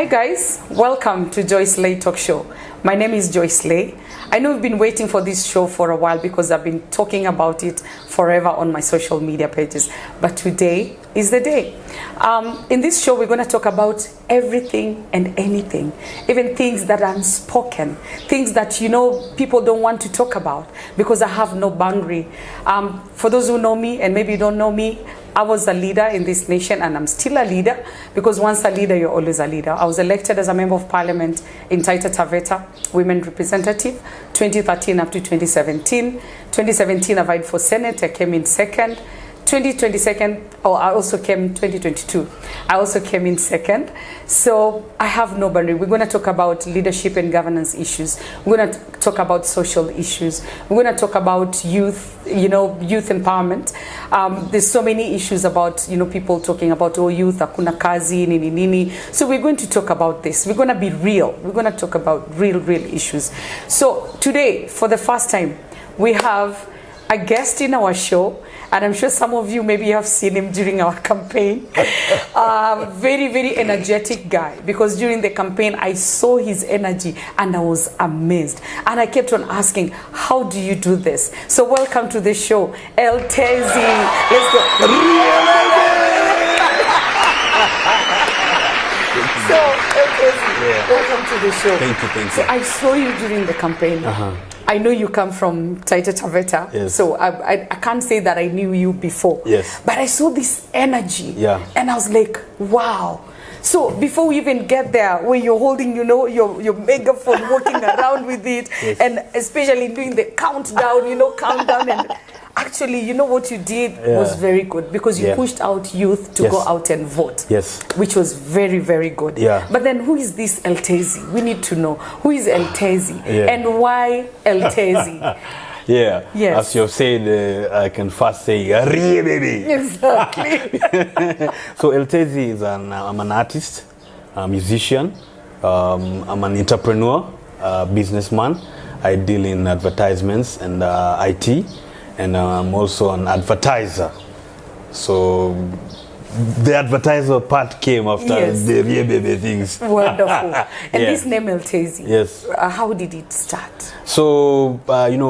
guys, welcome to Joycelay Talk Show. My name is Joycelay. I know we've been waiting for this show for a while because I've been talking about it forever on my social media pages. But today is the day. In this show, we're going to talk about everything and anything, even things that are unspoken, things that, you know, people don't want to talk about because I have no boundary. For those who know me and maybe you don't know me, I was a leader in this nation and I'm still a leader because once a leader, you're always a leader. I was elected as a member of parliament in Taita Taveta, women representative, 2013 up to 2017. 2017, I vied for Senate, I came in second. 2022, I also came 2022. I also came in second. So I have no boundary. We're going to talk about leadership and governance issues. We're going to talk about social issues. We're going to talk about youth, youth empowerment. There's so many issues about, people talking about, youth, hakuna kazi, nini nini. So we're going to talk about this. We're going to be real. We're going to talk about real issues. So today, for the first time, we have a guest in our show, and I'm sure some of you maybe have seen him during our campaign. Very energetic guy, because during the campaign I saw his energy and I was amazed, and I kept on asking, how do you do this? So welcome to the show, Eltezi. Let's go. So Eltezi, welcome to the show. Thank you. So I saw you during the campaign. I know you come from Taita Taveta, yes. So I can't say that I knew you before. Yes. But I saw this energy, and I was like, wow. So before we even get there, where you're holding, your megaphone, walking around with it, yes. And especially doing the countdown, and actually, what you did was very good, because you pushed out youth to go out and vote. Yes. Which was very good. Yeah. But then who is this Eltezi? We need to know who is Eltezi and why Eltezi? Yes. As you've said, I can first say, baby. Exactly. So Eltezi is I'm an artist, a musician, I'm an entrepreneur, businessman. I deal in advertisements and IT. And I'm also an advertiser. So the advertiser part came after the baby things. Wonderful. And this name Eltezi, yes. How did it start? So,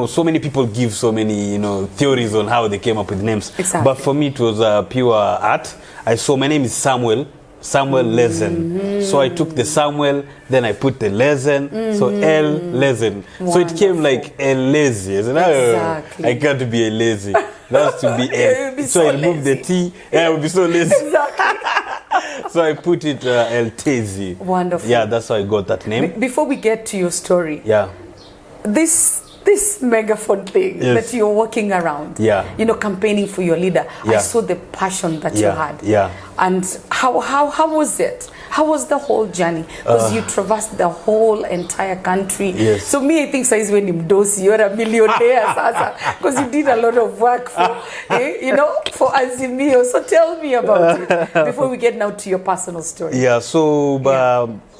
so many people give so many, theories on how they came up with names. Exactly. But for me, it was pure art. I saw my name is Samuel Lezen. So I took the Samuel, then I put the Lezen, so L Lezen. So it came like a lazy. I said, Exactly. I can't be a lazy. That's to be L. So I removed the T, I would be so lazy. Exactly. So I put it Eltezi. Wonderful. Yeah, that's how I got that name. Before we get to your story, this megaphone thing that you're walking around, campaigning for your leader, I saw the passion that you had. And how was it? How was the whole journey? Because you traversed the whole entire country. Yes. So me, I think size when you mdosi, you're a millionaire, because you did a lot of work for, for Azimio. So tell me about it before we get now to your personal story. So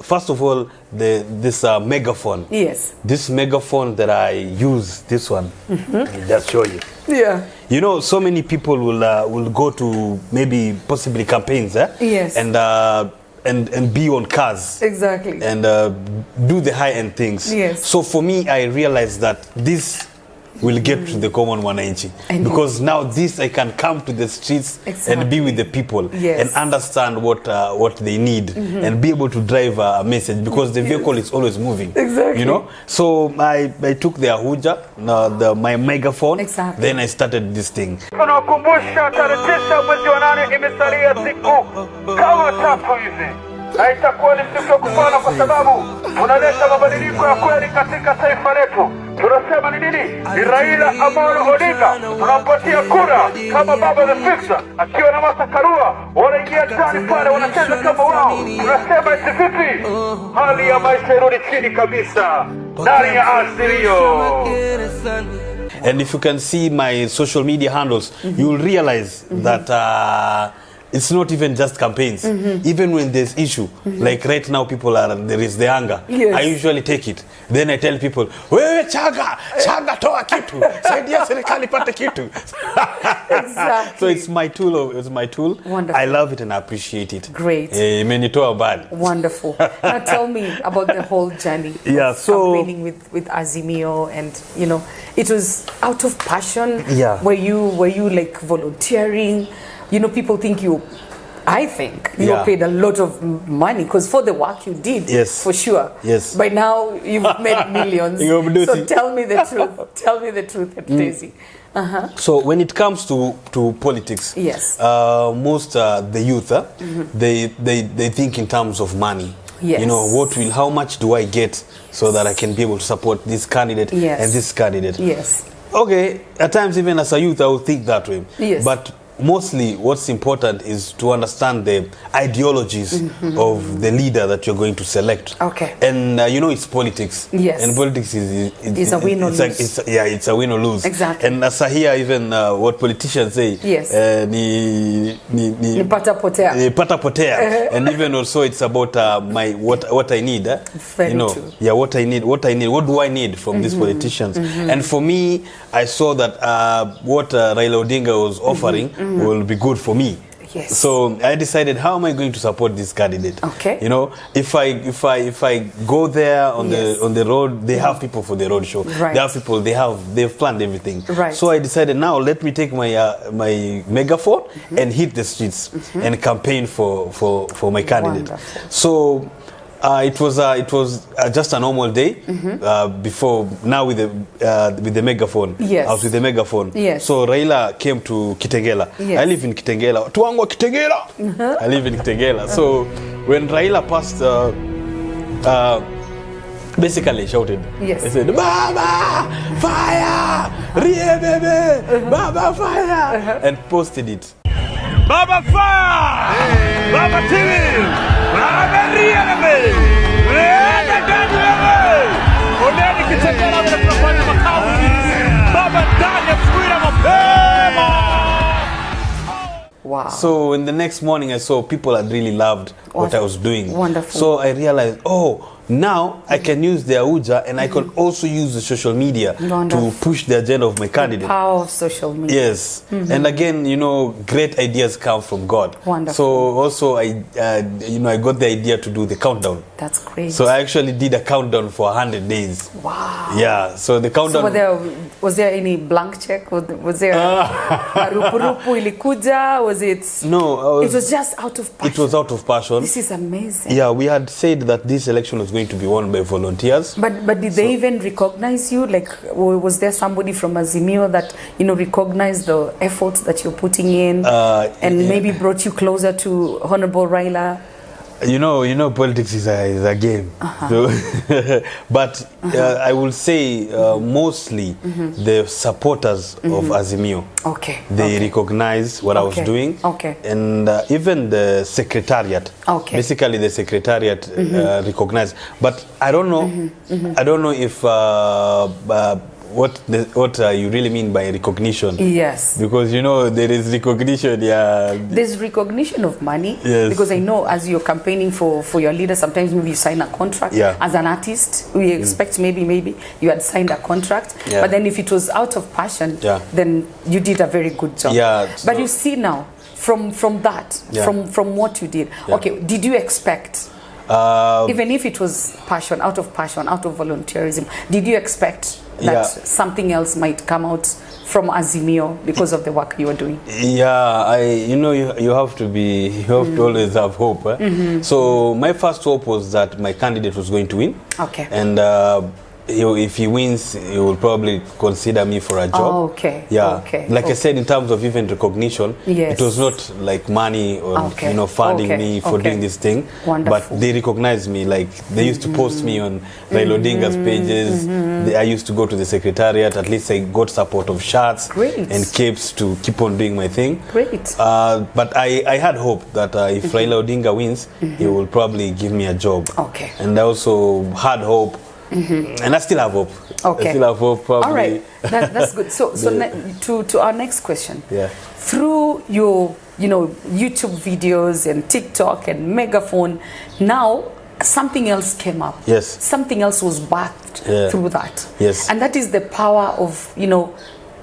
first of all, this megaphone. Yes. This megaphone that I use, this one, let me just show you. Yeah. So many people will go to maybe possibly campaigns, Yes. And be on cars. Exactly. And do the high-end things. Yes. So for me, I realized that this will get to the common wananchi. Because now this, I can come to the streets and be with the people and understand what they need and be able to drive a message, because the vehicle is always moving. Exactly. So I took their huja, my megaphone, then I started this thing. Na itakuwa ni siku ya kufana kwa sababu unaleta mabadiliko ya kweli katika taifa letu. Tunasema ni nini? Ni Raila Amolo Odinga. Tunampatia kura kama baba the fixer, akiwa na Martha Karua wanaingia ndani pale, wanacheza kama wao. Tunasema eti vipi? Hali ya maisha irudi chini kabisa ndani ya Azimio. And if you can see my social media handles, you'll realize that it's not even just campaigns. Even when there's issue, like right now there is the anger. Yes. I usually take it. Then I tell people, wewe chaga toa kitu. Saidia serikali pate kitu. Exactly. So it's my tool. Wonderful. I love it and I appreciate it. Great. Imenitoa mbali. Wonderful. Now tell me about the whole journey Yeah, of so campaigning with Azimio, and it was out of passion. Yeah. Were you like volunteering? People think I think you Yeah. paid a lot of money because for the work you did, Yes. for sure. Yes. By now you've made millions. So tell me the truth. Tell me the truth, Tezi. So when it comes to politics, Yes. Most the youth, they think in terms of money. Yes. How much do I get so that I can be able to support this candidate Yes. and this candidate? Yes. Okay, at times even as a youth I would think that way. Yes. But mostly what's important is to understand the ideologies of the leader that you're going to select. Okay. And it's politics. Yes. And politics It's a win or lose. It's a win or lose. Exactly. And as I hear even what politicians say, Yes. ni pata potea. Pata potea. And even also it's about what I need. Very true. Yeah, what I need. What do I need from these politicians? And for me, I saw that what Raila Odinga was offering will be good for me. Yes. So I decided, how am I going to support this candidate? Okay. If I go there on the road, they have people for the road show. Right. They have people. They've planned everything. Right. So I decided, now let me take my megaphone and hit the streets and campaign for my candidate. Wonderful. So it was just a normal day before. Now with the megaphone. Yes. I was with the megaphone. Yes. So Raila came to Kitengela. Yes. I live in Kitengela. Tuangwa Kitengela. I live in Kitengela. So when Raila passed, basically shouted. Yes. He said, "Baba, fire! Rie bebe! Baba, fire!" And posted it. Baba fire! Hey. Baba TV! Baba Riebe! Rega Daniel! Oneni Kitengela vile tunafanya makazi. Baba Daniel Freedom mapema! Wow. So in the next morning I saw people had really loved what I was doing. Wonderful. So I realized, now I can use the Ahuja and I can also use the social media to push the agenda of my candidate. The power of social media. Yes. And again, great ideas come from God. Wonderful. So also I got the idea to do the countdown. That's great. So I actually did a countdown for 100 days. Wow. Yeah. So the countdown. So was there any blank check? Was there a rupu ilikuja? Was it? No. It was just out of passion. It was out of passion. This is amazing. Yeah, we had said that this election was going to be won by volunteers. But did they even recognize you? Like, was there somebody from Azimio that recognized the efforts that you're putting in and maybe brought you closer to Honorable Raila? Politics is a game. So but I will say mostly the supporters of Azimio. Okay. They recognize what I was doing. Okay. And even the secretariat. Okay. Basically the secretariat recognized. But I don't know. I don't know if what you really mean by recognition. Yes. Because there is recognition. Yeah. There's recognition of money. Yes. Because I know as you're campaigning for your leader, sometimes maybe you sign a contract. Yeah. As an artist, we expect maybe you had signed a contract. Yeah. But then if it was out of passion, Yeah. then you did a very good job. Yeah. But you see now, from that, Yeah. from what you did, Yeah. okay, did you expect, even if it was passion, out of volunteerism, did you expect that Yeah. something else might come out from Azimio because of the work you are doing? Yeah, you have to always have hope. So my first hope was that my candidate was going to win. Okay. And if he wins, he will probably consider me for a job. Oh, okay. Yeah. Okay. Like I said, in terms of even recognition, Yes. it was not like money or funding me for doing this thing. Wonderful. But they recognized me. Like they used to post me on Raila Odinga's pages. I used to go to the secretariat. At least I got support of shirts and capes to keep on doing my thing. Great. But I had hope that if Raila Odinga wins, he will probably give me a job. Okay. And I also had hope. And I still have hope. Okay. I still have hope, probably. All right. That's good. So to our next question. Yeah. Through your, YouTube videos and TikTok and Megaphone, now something else came up. Yes. Something else was birthed through that. Yes. And that is the power of,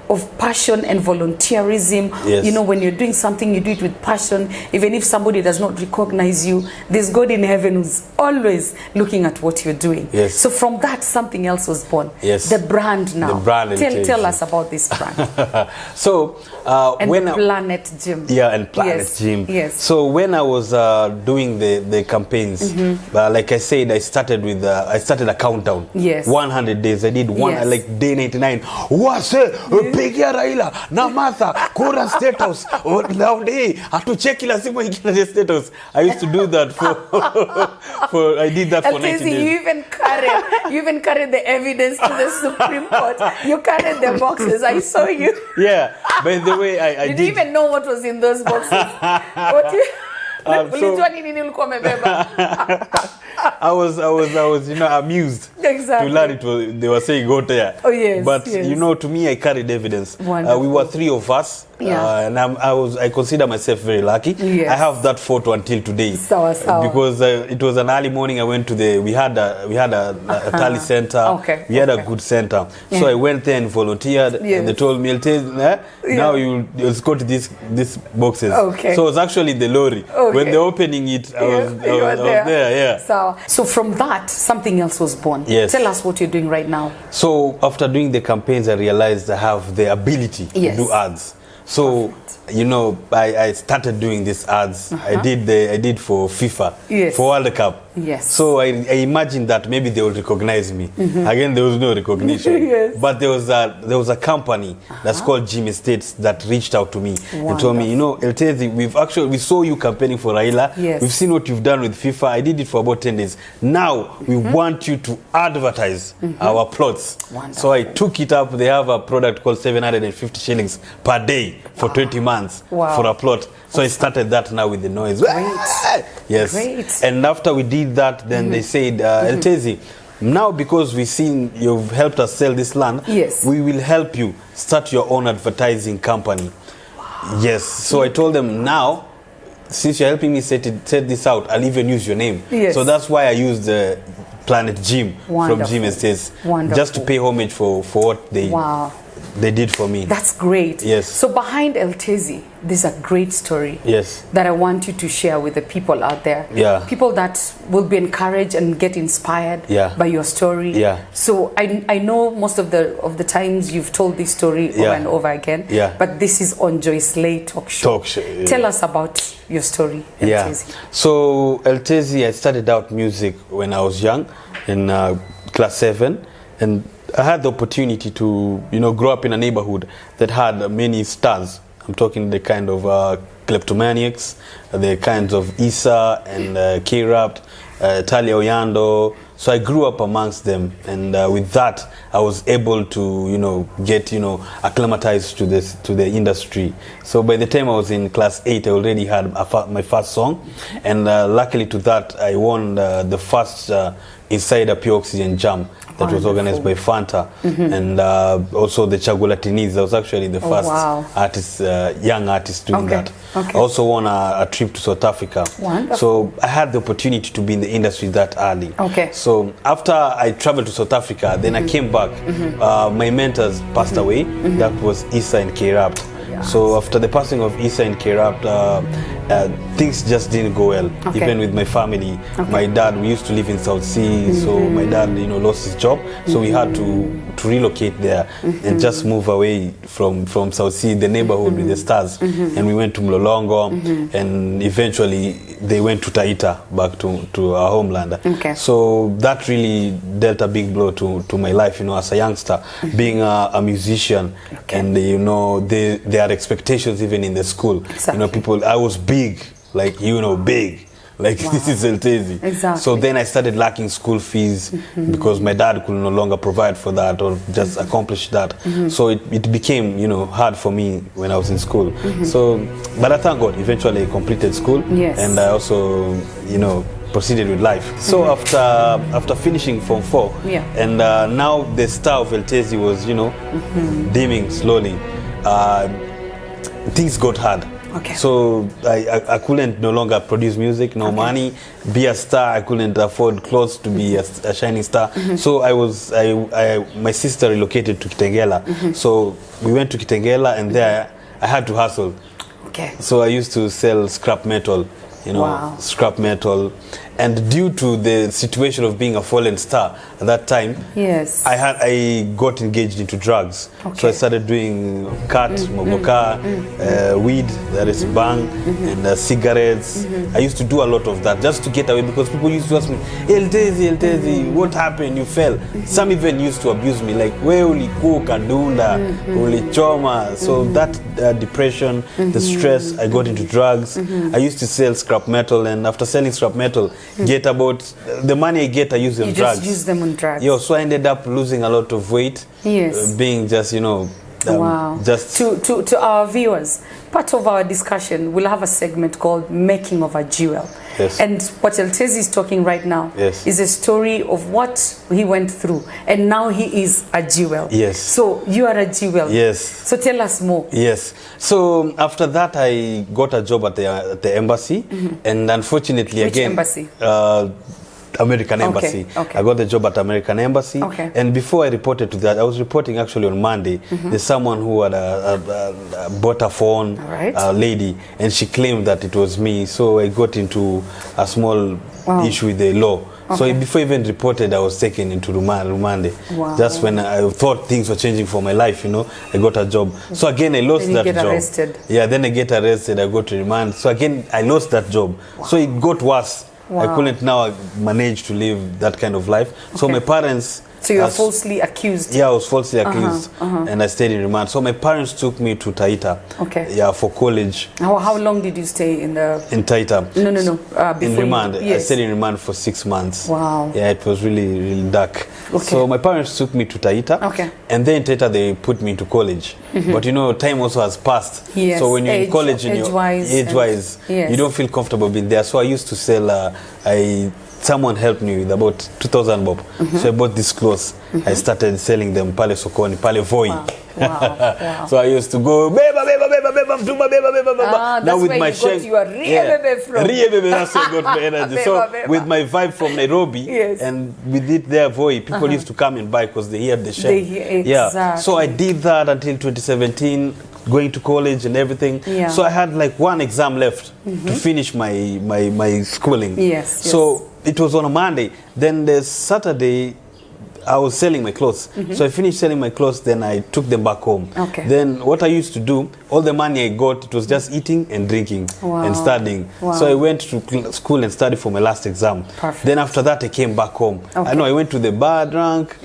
of passion and volunteerism. Yes. When you're doing something, you do it with passion. Even if somebody does not recognize you, there's God in heaven who's always looking at what you're doing. Yes. So from that, something else was born. Yes. The brand now. The brand. Tell us about this brand. So and when Planet Gym. Yeah, and Planet Gym. Yes. So when I was doing the campaigns, like I said, I started a countdown. Yes. 100 days. I did one like day 99. What's it? Pigia Raila na Martha kura State House. Now day atucheki lazima ingia the State House. I used to do that for I did that for 90 days. You even carried the evidence to the Supreme Court. You carried the boxes. I saw you. Yeah. By the way, I did you even know what was in those boxes? I was amused exactly. to learn they were saying go there. Oh yes. But to me, I carried evidence. We were 3 of us. Yeah. And I consider myself very lucky. Yes. I have that photo until today. Because it was an early morning. I went to we had a tally center. Okay. We had a good center. So I went there and volunteered. Yes. And they told me, now you'll go to these boxes. Okay. So it was actually the lorry. Okay. When they're opening it, I was there. Yeah. So from that, something else was born. Yes. Tell us what you're doing right now. So after doing the campaigns, I realized I have the ability to do ads. So, I started doing these ads. I did for FIFA, for World Cup. Yes. So I imagined that maybe they would recognize me. Again, there was no recognition. Yes. But there was a company that's called Gym Estates that reached out to me and told me, Eltezi, we saw you campaigning for Raila. Yes. We've seen what you've done with FIFA. I did it for about 10 days. Now we want you to advertise our plots. Wonderful. So I took it up. They have a product called 750 shillings per day for 20 months for a plot. So I started that now with the noise. Great. Yes. Great. And after we did that, then they said, Eltezi, now because we've seen you've helped us sell this land, we will help you start your own advertising company. Wow. Yes. So I told them, now, since you're helping me set this out, I'll even use your name. Yes. So that's why I used the Planet Gym from Gym Estates. Just to pay homage for what they did for me. That's great. Yes. So behind Eltezi, there's a great story. Yes. That I want you to share with the people out there. Yeah. People that will be encouraged and get inspired by your story. Yeah. So I know most of the times you've told this story over and over again. Yeah. But this is on Joycelay Talk Show. Tell us about your story, Eltezi. So Eltezi, I started out music when I was young, in class 7, and I had the opportunity to, grow up in a neighborhood that had many stars. I'm talking the kind of kleptomaniacs, the kinds of Issa and K-Rapt, Talia Oyando. So I grew up amongst them, and with that, I was able to, get, acclimatized to the industry. So by the time I was in class 8, I already had my first song, and luckily to that, I won the first Inside a Pure Oxygen Jam that was organized by Fanta, and also the Chagulatiniz. I was actually the first artist, young artist doing that. I also won a trip to South Africa. Wonderful. So I had the opportunity to be in the industry that early. So after I traveled to South Africa, then I came back. My mentors passed away. That was Issa and K-Rapt. So after the passing of Issa and K-Rapt, things just didn't go well. Even with my family, my dad, we used to live in South Sea, so my dad, lost his job, so we had to relocate there and just move away from South Sea, the neighborhood with the stars, and we went to Mlolongo, and eventually they went to Taita, back to our homeland. So that really dealt a big blow to my life, as a youngster, being a musician, and there are expectations even in the school. People, I was big, like big. Like this is Eltezi. So then I started lacking school fees because my dad could no longer provide for that or just accomplish that. So it became, hard for me when I was in school. So, but I thank God, eventually I completed school, and I also, proceeded with life. So after finishing Form 4, and now the star of Eltezi was, dimming slowly. Things got hard. Okay. So I couldn't no longer produce music, no money, be a star. I couldn't afford clothes to be a shining star. So my sister relocated to Kitengela. So we went to Kitengela, and there I had to hustle. Okay. So I used to sell scrap metal, scrap metal. And due to the situation of being a fallen star at that time, yes, I got engaged into drugs. Okay. So I started doing cat, momoka, weed, that is bang, and cigarettes. I used to do a lot of that just to get away, because people used to ask me, Eltezi, what happened? You fell. Some even used to abuse me, like, we ulikuwa kadunda, ulichoma. So that depression, the stress, I got into drugs. I used to sell scrap metal, and after selling scrap metal, get about the money I get, I use on drugs. You just use them on drugs. Yeah, so I ended up losing a lot of weight. Yes. Being just, wow. Just to our viewers, part of our discussion, we'll have a segment called Making of a Jewel. Yes. And what Eltezi is talking right now is a story of what he went through, and now he is a jewel. Yes. So you are a jewel. Yes. So tell us more. Yes. So after that, I got a job at the embassy, and unfortunately, Which embassy? American Embassy. Okay. I got the job at American Embassy. Okay. And before I reported to that, I was reporting actually on Monday. There's someone who had bought a phone, a lady, and she claimed that it was me. So I got into a small issue with the law. Okay. So before I even reported, I was taken into rumande. Wow. Just when I thought things were changing for my life, I got a job. So again, I lost that job. Then you get arrested. Yeah, then I get arrested, I go to remand. So again, I lost that job. Wow. So it got worse. Wow. I couldn't now manage to live that kind of life. Okay. So my parents... So you were falsely accused? Yeah, I was falsely accused, and I stayed in remand. So my parents took me to Taita. Okay. Yeah, for college. How long did you stay in Taita? No. In remand. I stayed in remand for 6 months. Wow. Yeah, it was really, really dark. Okay. So my parents took me to Taita. Okay. And then in Taita they put me into college. But time also has passed. Yes. So when you're in college, age-wise, you don't feel comfortable being there. So I used to sell. Someone helped me with about 2,000 bob. So I bought these clothes. I started selling them pale sokoni, pale voi. Wow. So I used to go beba. Now with my sheng, you are bebe from. That's where I got my energy. So with my vibe from Nairobi, and with it there voi, people used to come and buy because they hear the sheng. Exactly. So I did that until 2017. Going to college and everything. Yeah. So I had like one exam left to finish my schooling. Yes. So it was on a Monday. Then the Saturday, I was selling my clothes. So I finished selling my clothes, then I took them back home. Okay. Then what I used to do, all the money I got, it was just eating and drinking and studying. Wow. So I went to school and studied for my last exam. Perfect. Then after that, I came back home. Okay. I know I went to the bar, drank,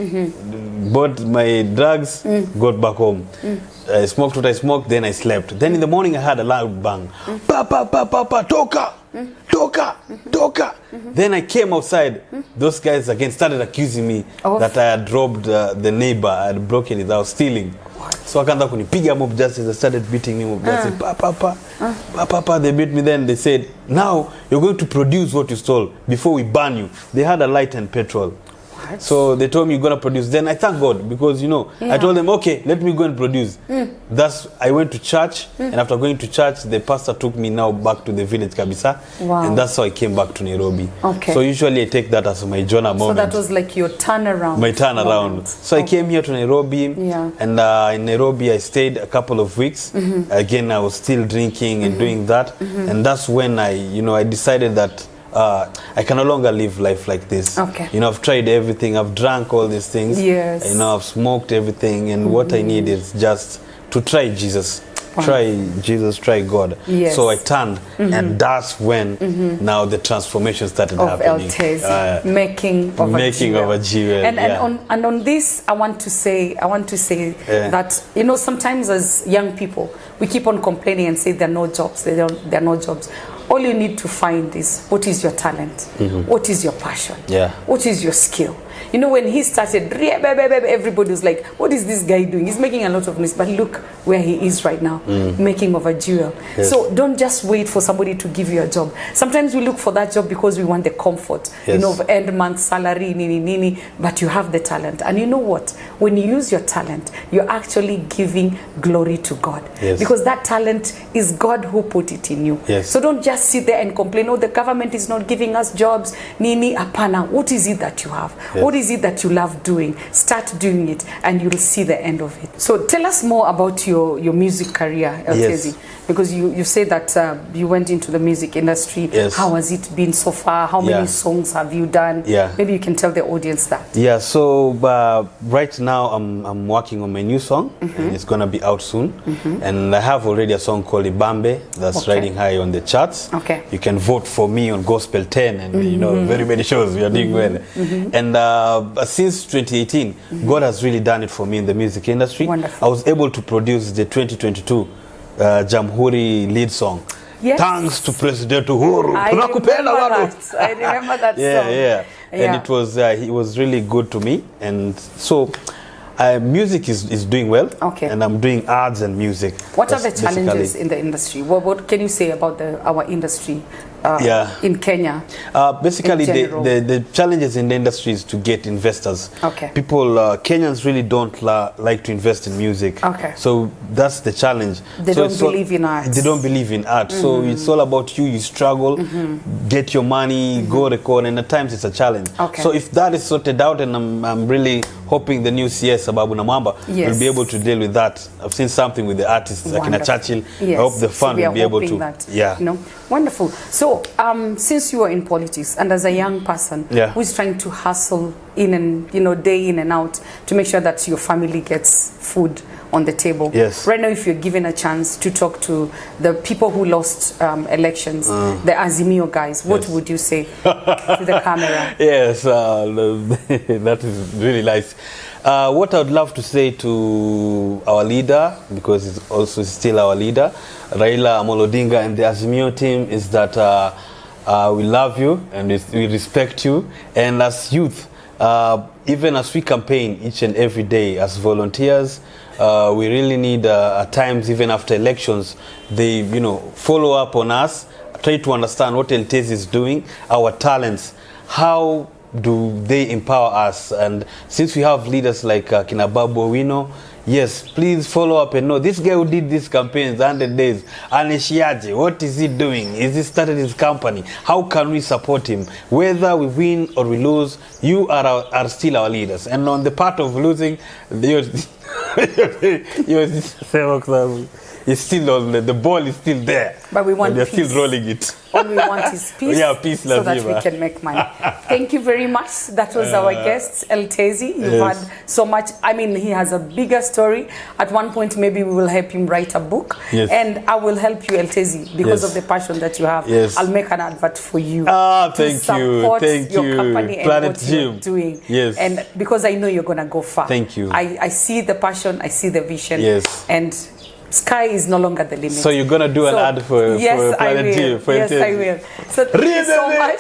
bought my drugs, got back home. I smoked what I smoked, then I slept. Then in the morning I had a loud bang. Papa, toka. Then I came outside. Those guys again started accusing me that I had robbed the neighbor, I had broken his house, stealing. What? So akaanza kunipiga mob justice. They started beating me mob justice. Papa, they beat me. Then they said, now you're going to produce what you stole before we ban you. They had a light and petrol. So they told me you're going to produce. Then I thank God because, I told them, okay, let me go and produce. I went to church, and after going to church, the pastor took me now back to the village, Kabisa. Wow. And that's how I came back to Nairobi. Okay. So usually I take that as my Jonah moment. So that was like your turnaround. My turnaround. So I came here to Nairobi, and in Nairobi I stayed a couple of weeks. Again, I was still drinking and doing that. And that's when I decided that I can no longer live life like this. Okay. I've tried everything. I've drank all these things. Yes. I've smoked everything, and what I need is just to try Jesus. Try Jesus, try God. Yes. So I turned, and that's when now the transformation started happening. Making of a jewel. And on this, I want to say that sometimes as young people, we keep on complaining and say there are no jobs. There are no jobs. All you need to find is what is your talent, what is your passion, what is your skill. You know, when he started, everybody was like, what is this guy doing? He's making a lot of noise, but look where he is right now, making of a jewel. Yes. So don't just wait for somebody to give you a job. Sometimes we look for that job because we want the comfort, you know, of end month salary, nini, but you have the talent. And you know what? When you use your talent, you're actually giving glory to God. Yes. Because that talent is God who put it in you. Yes. So don't just sit there and complain, oh, the government is not giving us jobs, nini, apana. What is it that you have? Yes. What is it that you love doing? Start doing it and you'll see the end of it. So tell us more about your music career, Eltezi. Yes. Because you say that you went into the music industry. Yes. How has it been so far? How many songs have you done? Yeah. Maybe you can tell the audience that. Yeah, so right now I'm working on my new song, and it's gonna be out soon. And I have already a song called Ibambe that's riding high on the charts. Okay. You can vote for me on Gospel 10, and you know, very many shows we are doing well. And since 2018, God has really done it for me in the music industry. Wonderful. I was able to produce the 2022 Jamhuri lead song. Yes. Thanks to President Uhuru. I remember that song. Yeah. And it was really good to me. And so music is doing well. Okay. And I'm doing ads and music. What are the challenges in the industry? What can you say about our industry in Kenya? Basically, the challenges in the industry is to get investors. Okay. People, Kenyans really don't like to invest in music. Okay. So that's the challenge. They don't believe in art. They don't believe in art. So it's all about you. You struggle, get your money, go record, and at times it's a challenge. Okay. So if that is sorted out, and I'm really hoping the new CS Ababu Namwamba will be able to deal with that. I've seen something with the artists like in Churchill. Yes. I hope the fund will be able to. That, you know, wonderful. So since you are in politics and as a young person who is trying to hustle in and day in and out to make sure that your family gets food on the table. Yes. Right now, if you're given a chance to talk to the people who lost elections, the Azimio guys, what would you say to the camera? Yes, that is really nice. What I would love to say to our leader, because he's also still our leader, Raila Amolo Odinga, and the Azimio team, is that we love you and we respect you. And as youth, even as we campaign each and every day as volunteers, we really need at times, even after elections, they follow up on us, try to understand what Eltezi is doing, our talents, how do they empower us. And since we have leaders like Kinababu Owino, yes, please follow up and know this guy who did these campaigns 100 days, Aneshiaje, what is he doing? Is he started his company? How can we support him? Whether we win or we lose, you are still our leaders. And on the part of losing, it's still on the ball is still there. But we want they're peace. Still rolling it. All we want is peace, peace, so that we can make money. Thank you very much. That was our guest, Eltezi. You've had so much. I mean, he has a bigger story. At one point, maybe we will help him write a book. Yes. And I will help you, Eltezi, because of the passion that you have. Yes. I'll make an advert for you. Thank you. Thank your you. company and Planet what you're Gym. doing. Yes. And because I know you're going to go far. Thank you. I see the passion. I see the vision. Yes. And sky is no longer the limit. So you're going to do an ad for Planet Gym? Yes, I will. So thank you so much.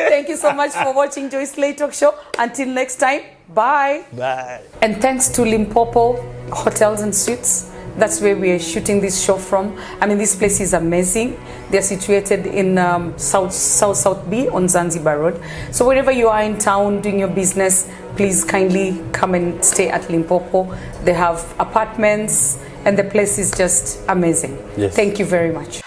Thank you so much for watching Joycelay Talk Show. Until next time, bye. Bye. And thanks to Limpopo Hotels and Suites. That's where we are shooting this show from. I mean, this place is amazing. They're situated in South B on Zanzibar Road. So wherever you are in town doing your business, please kindly come and stay at Limpopo. They have apartments and the place is just amazing. Yes. Thank you very much.